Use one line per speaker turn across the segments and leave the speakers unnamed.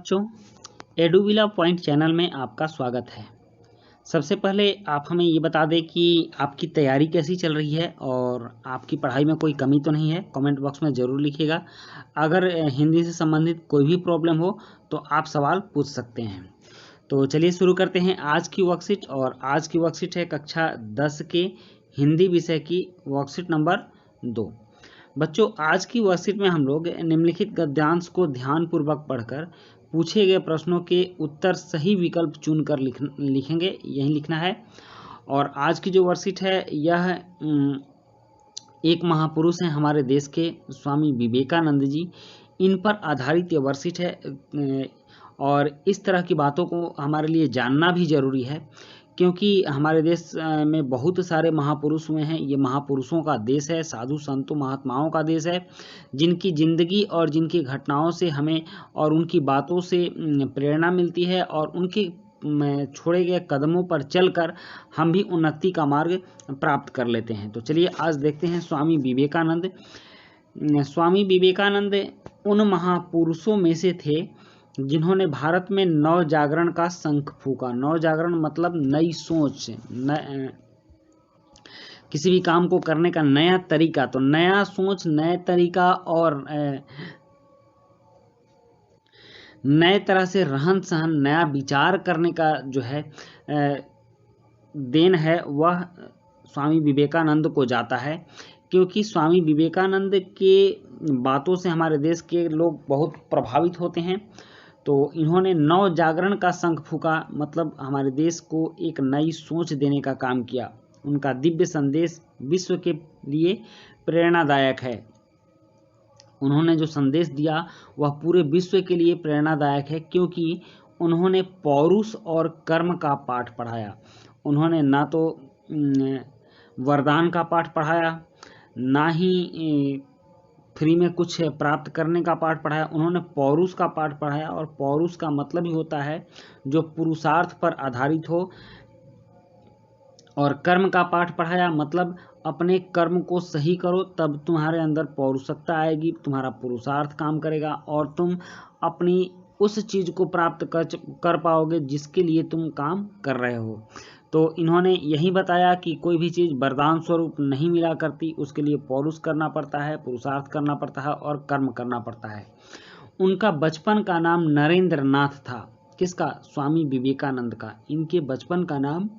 बच्चों, एडुविला point channel में आपका स्वागत है। सबसे पहले आप हमें ये बता दें कि आपकी तैयारी कैसी चल रही है और आपकी पढ़ाई में कोई कमी तो नहीं है। कमेंट बॉक्स में ज़रूर लिखिएगा। अगर हिंदी से संबंधित कोई भी प्रॉब्लम हो तो आप सवाल पूछ सकते हैं। तो चलिए शुरू करते हैं आज की वर्कशीट। और आज की वर्कशीट है कक्षा 10 के हिंदी विषय की वर्कशीट नंबर 2। बच्चों, आज की वर्कशीट में हम लोग निम्नलिखित गद्यांश को ध्यानपूर्वक पढ़कर पूछे गए प्रश्नों के उत्तर सही विकल्प चुनकर लिखेंगे। यही लिखना है। और आज की जो वर्कशीट है यह एक महापुरुष हैं हमारे देश के, स्वामी विवेकानंद जी। इन पर आधारित ये वर्कशीट है और इस तरह की बातों को हमारे लिए जानना भी ज़रूरी है, क्योंकि हमारे देश में बहुत सारे महापुरुष हुए हैं। ये महापुरुषों का देश है, साधु संतों महात्माओं का देश है, जिनकी ज़िंदगी और जिनकी घटनाओं से हमें और उनकी बातों से प्रेरणा मिलती है और उनके छोड़े गए कदमों पर चलकर हम भी उन्नति का मार्ग प्राप्त कर लेते हैं। तो चलिए आज देखते हैं स्वामी विवेकानंद। स्वामी विवेकानंद उन महापुरुषों में से थे जिन्होंने भारत में नव जागरण का शंख फूंका। नव जागरण मतलब नई सोच, किसी भी काम को करने का नया तरीका। तो नया सोच, नया तरीका और नए तरह से रहन सहन, नया विचार करने का जो है देन है वह स्वामी विवेकानंद को जाता है, क्योंकि स्वामी विवेकानंद के बातों से हमारे देश के लोग बहुत प्रभावित होते हैं। तो इन्होंने नव जागरण का शंख फूंका, मतलब हमारे देश को एक नई सोच देने का काम किया। उनका दिव्य संदेश विश्व के लिए प्रेरणादायक है। उन्होंने जो संदेश दिया वह पूरे विश्व के लिए प्रेरणादायक है, क्योंकि उन्होंने पौरुष और कर्म का पाठ पढ़ाया। उन्होंने ना तो वरदान का पाठ पढ़ाया, ना ही फ्री में कुछ प्राप्त करने का पाठ पढ़ाया। उन्होंने पौरुष का पाठ पढ़ाया, और पौरुष का मतलब ही होता है जो पुरुषार्थ पर आधारित हो। और कर्म का पाठ पढ़ाया, मतलब अपने कर्म को सही करो, तब तुम्हारे अंदर पौरुषत्ता आएगी, तुम्हारा पुरुषार्थ काम करेगा और तुम अपनी उस चीज़ को प्राप्त कर पाओगे जिसके लिए तुम काम कर रहे हो। तो इन्होंने यही बताया कि कोई भी चीज़ वरदान स्वरूप नहीं मिला करती, उसके लिए पौरुष करना पड़ता है, पुरुषार्थ करना पड़ता है और कर्म करना पड़ता है। उनका बचपन का नाम नरेंद्र नाथ था। किसका? स्वामी विवेकानंद का। इनके बचपन का नाम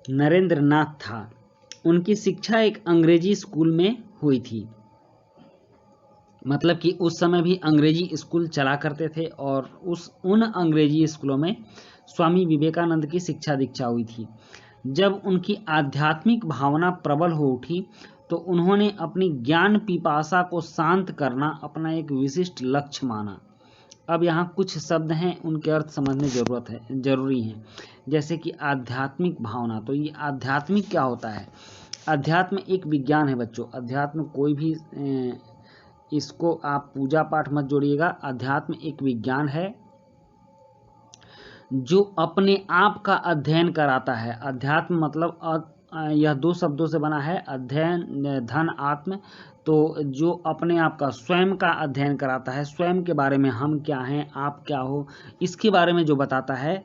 नरेंद्र नाथ था। उनकी शिक्षा एक अंग्रेजी स्कूल में हुई थी, मतलब कि उस समय भी अंग्रेजी स्कूल चला करते थे और उन अंग्रेजी स्कूलों में स्वामी विवेकानंद की शिक्षा दीक्षा हुई थी। जब उनकी आध्यात्मिक भावना प्रबल हो उठी तो उन्होंने अपनी ज्ञान पिपासा को शांत करना अपना एक विशिष्ट लक्ष्य माना। अब यहाँ कुछ शब्द हैं, उनके अर्थ समझने जरूरी हैं। जैसे कि आध्यात्मिक भावना। तो ये आध्यात्मिक क्या होता है? अध्यात्म एक विज्ञान है बच्चों। अध्यात्म कोई भी इसको आप पूजा पाठ मत जोड़िएगा। अध्यात्म एक विज्ञान है जो अपने आप का अध्ययन कराता है। अध्यात्म मतलब यह दो शब्दों से बना है, अध्ययन धन आत्म। तो जो अपने आप का, स्वयं का अध्ययन कराता है, स्वयं के बारे में, हम क्या हैं, आप क्या हो, इसके बारे में जो बताता है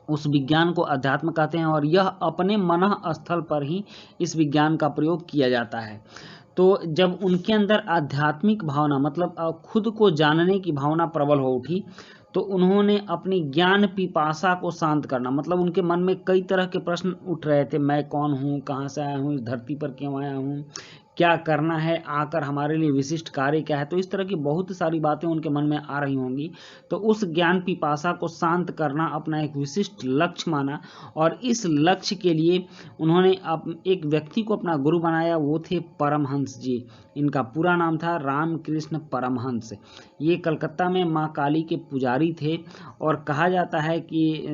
उस विज्ञान को अध्यात्म कहते हैं। और यह अपने मन स्थल पर ही इस विज्ञान का प्रयोग किया जाता है। तो जब उनके अंदर आध्यात्मिक भावना, मतलब खुद को जानने की भावना प्रबल हो उठी, तो उन्होंने अपनी ज्ञान पिपासा को शांत करना, मतलब उनके मन में कई तरह के प्रश्न उठ रहे थे। मैं कौन हूँ, कहाँ से आया हूँ, इस धरती पर क्यों आया हूँ, क्या करना है, आकर हमारे लिए विशिष्ट कार्य क्या है। तो इस तरह की बहुत सारी बातें उनके मन में आ रही होंगी। तो उस ज्ञान पिपासा को शांत करना अपना एक विशिष्ट लक्ष्य माना, और इस लक्ष्य के लिए उन्होंने एक व्यक्ति को अपना गुरु बनाया। वो थे परमहंस जी। इनका पूरा नाम था रामकृष्ण परमहंस। ये कलकत्ता में माँ काली के पुजारी थे, और कहा जाता है कि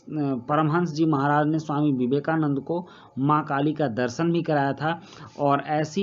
परमहंस जी महाराज ने स्वामी विवेकानंद को माँ काली का दर्शन भी कराया था। और ऐसी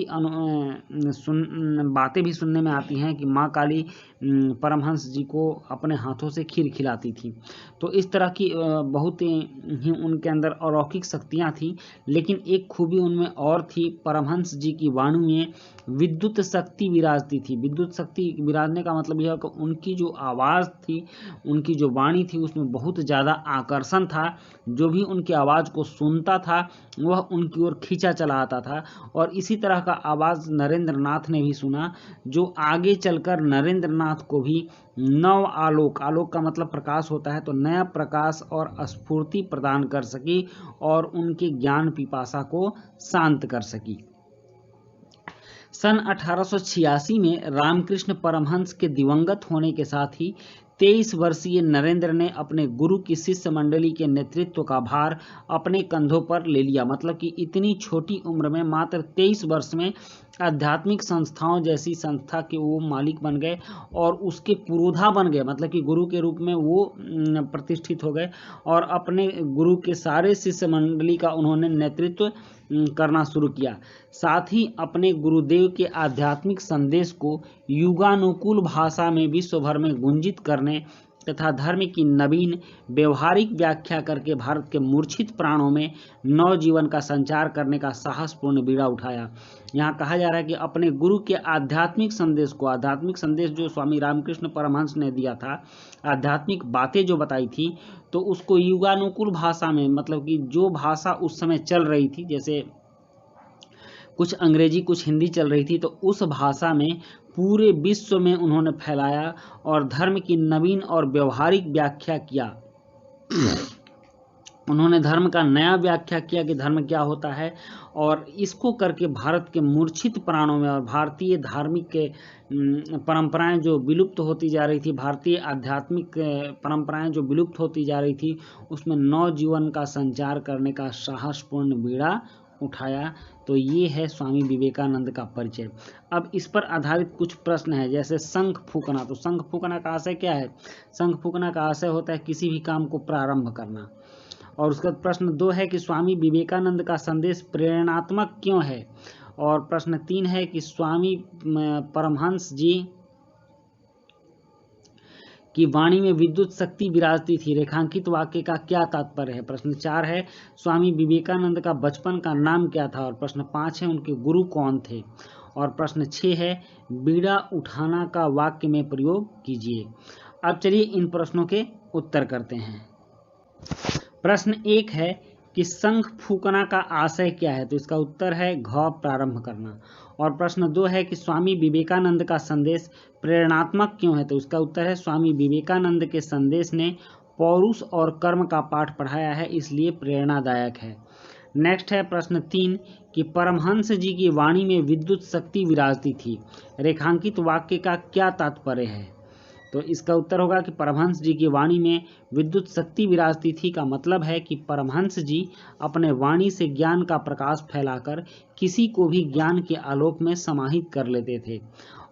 बातें भी सुनने में आती हैं कि माँ काली परमहंस जी को अपने हाथों से खीर खिलाती थी। तो इस तरह की बहुत ही उनके अंदर अलौकिक शक्तियाँ थी। लेकिन एक खूबी उनमें और थी, परमहंस जी की वाणी में विद्युत शक्ति विराजती थी। विद्युत शक्ति विराजने का मतलब यह है कि उनकी जो आवाज़ थी, उनकी जो वाणी थी, उसमें बहुत ज़्यादा आकर्षण था। जो भी उनकी आवाज़ को सुनता था वह उनकी ओर खींचा चला आता था। और इसी तरह का आवाज़ नरेंद्र नाथ ने भी सुना, जो आगे चलकर नरेंद्र नाथ को भी नव आलोक, आलोक का मतलब प्रकाश होता है, तो नया प्रकाश और स्फूर्ति प्रदान कर सकी और उनके ज्ञान पिपासा को शांत कर सकी। सन 1886 में रामकृष्ण परमहंस के दिवंगत होने के साथ ही 23 वर्षीय नरेंद्र ने अपने गुरु की शिष्य मंडली के नेतृत्व का भार अपने कंधों पर ले लिया। मतलब कि इतनी छोटी उम्र में, मात्र 23 वर्ष में, आध्यात्मिक संस्थाओं जैसी संस्था के वो मालिक बन गए और उसके पुरोधा बन गए। मतलब कि गुरु के रूप में वो प्रतिष्ठित हो गए और अपने गुरु के सारे शिष्य मंडली का उन्होंने नेतृत्व करना शुरू किया। साथ ही अपने गुरुदेव के आध्यात्मिक संदेश को युगानुकूल भाषा में विश्व भर में गुंजित करने तथा धर्म की नवीन व्यवहारिक व्याख्या करके भारत के मूर्छित प्राणों में नव जीवन का संचार करने का साहसपूर्ण बीड़ा उठाया। यहाँ कहा जा रहा है कि अपने गुरु के आध्यात्मिक संदेश को, आध्यात्मिक संदेश जो स्वामी रामकृष्ण परमहंस ने दिया था, आध्यात्मिक बातें जो बताई थी, तो उसको युगानुकूल भाषा में, मतलब कि जो भाषा उस समय चल रही थी, जैसे कुछ अंग्रेजी कुछ हिंदी चल रही थी, तो उस भाषा में पूरे विश्व में उन्होंने फैलाया और धर्म की नवीन और व्यवहारिक व्याख्या किया। उन्होंने धर्म का नया व्याख्या किया कि धर्म क्या होता है, और इसको करके भारत के मूर्छित प्राणों में और भारतीय धार्मिक के परंपराएं जो विलुप्त होती जा रही थी, भारतीय आध्यात्मिक परंपराएं जो विलुप्त होती जा रही थी, उसमें नव जीवन का संचार करने का साहसपूर्ण बीड़ा उठाया। तो ये है स्वामी विवेकानंद का परिचय। अब इस पर आधारित कुछ प्रश्न है, जैसे शंख फूकना। तो शंख फूकना का आशय क्या है? शंख फूकना का आशय होता है किसी भी काम को प्रारंभ करना। और उसका प्रश्न 2 है कि स्वामी विवेकानंद का संदेश प्रेरणात्मक क्यों है। और प्रश्न 3 है कि स्वामी परमहंस जी की वाणी में विद्युत शक्ति विराजती थी, रेखांकित वाक्य का क्या तात्पर्य है। प्रश्न 4 है स्वामी विवेकानंद का बचपन का नाम क्या था। और प्रश्न 5 है उनके गुरु कौन थे। और प्रश्न 6 है बीड़ा उठाना का वाक्य में प्रयोग कीजिए। अब चलिए इन प्रश्नों के उत्तर करते हैं। प्रश्न 1 है कि शंख फूकना का आशय क्या है। तो इसका उत्तर है घ प्रारंभ करना। और प्रश्न 2 है कि स्वामी विवेकानंद का संदेश प्रेरणात्मक क्यों है। तो इसका उत्तर है स्वामी विवेकानंद के संदेश ने पौरुष और कर्म का पाठ पढ़ाया है, इसलिए प्रेरणादायक है। नेक्स्ट है प्रश्न 3 कि परमहंस जी की वाणी में विद्युत शक्ति विराजती थी, रेखांकित वाक्य का क्या तात्पर्य है। तो इसका उत्तर होगा कि परमहंस जी की वाणी में विद्युत शक्ति विराजती थी का मतलब है कि परमहंस जी अपने वाणी से ज्ञान का प्रकाश फैलाकर किसी को भी ज्ञान के आलोक में समाहित कर लेते थे।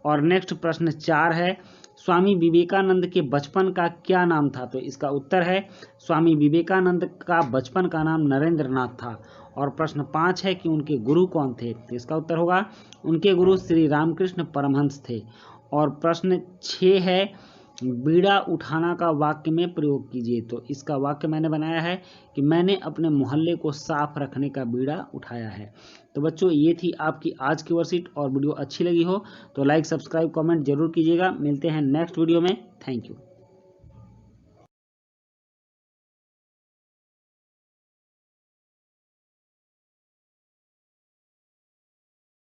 और नेक्स्ट प्रश्न 4 है स्वामी विवेकानंद के बचपन का क्या नाम था। तो इसका उत्तर है स्वामी विवेकानंद का बचपन का नाम नरेंद्र नाथ था। और प्रश्न 5 है कि उनके गुरु कौन थे। तो इसका उत्तर होगा उनके गुरु श्री रामकृष्ण परमहंस थे। और प्रश्न 6 है बीड़ा उठाना का वाक्य में प्रयोग कीजिए। तो इसका वाक्य मैंने बनाया है कि मैंने अपने मोहल्ले को साफ रखने का बीड़ा उठाया है। तो बच्चों ये थी आपकी आज की वर्कशीट, और वीडियो अच्छी लगी हो तो लाइक सब्सक्राइब कमेंट जरूर कीजिएगा। मिलते हैं नेक्स्ट वीडियो में। Thank you.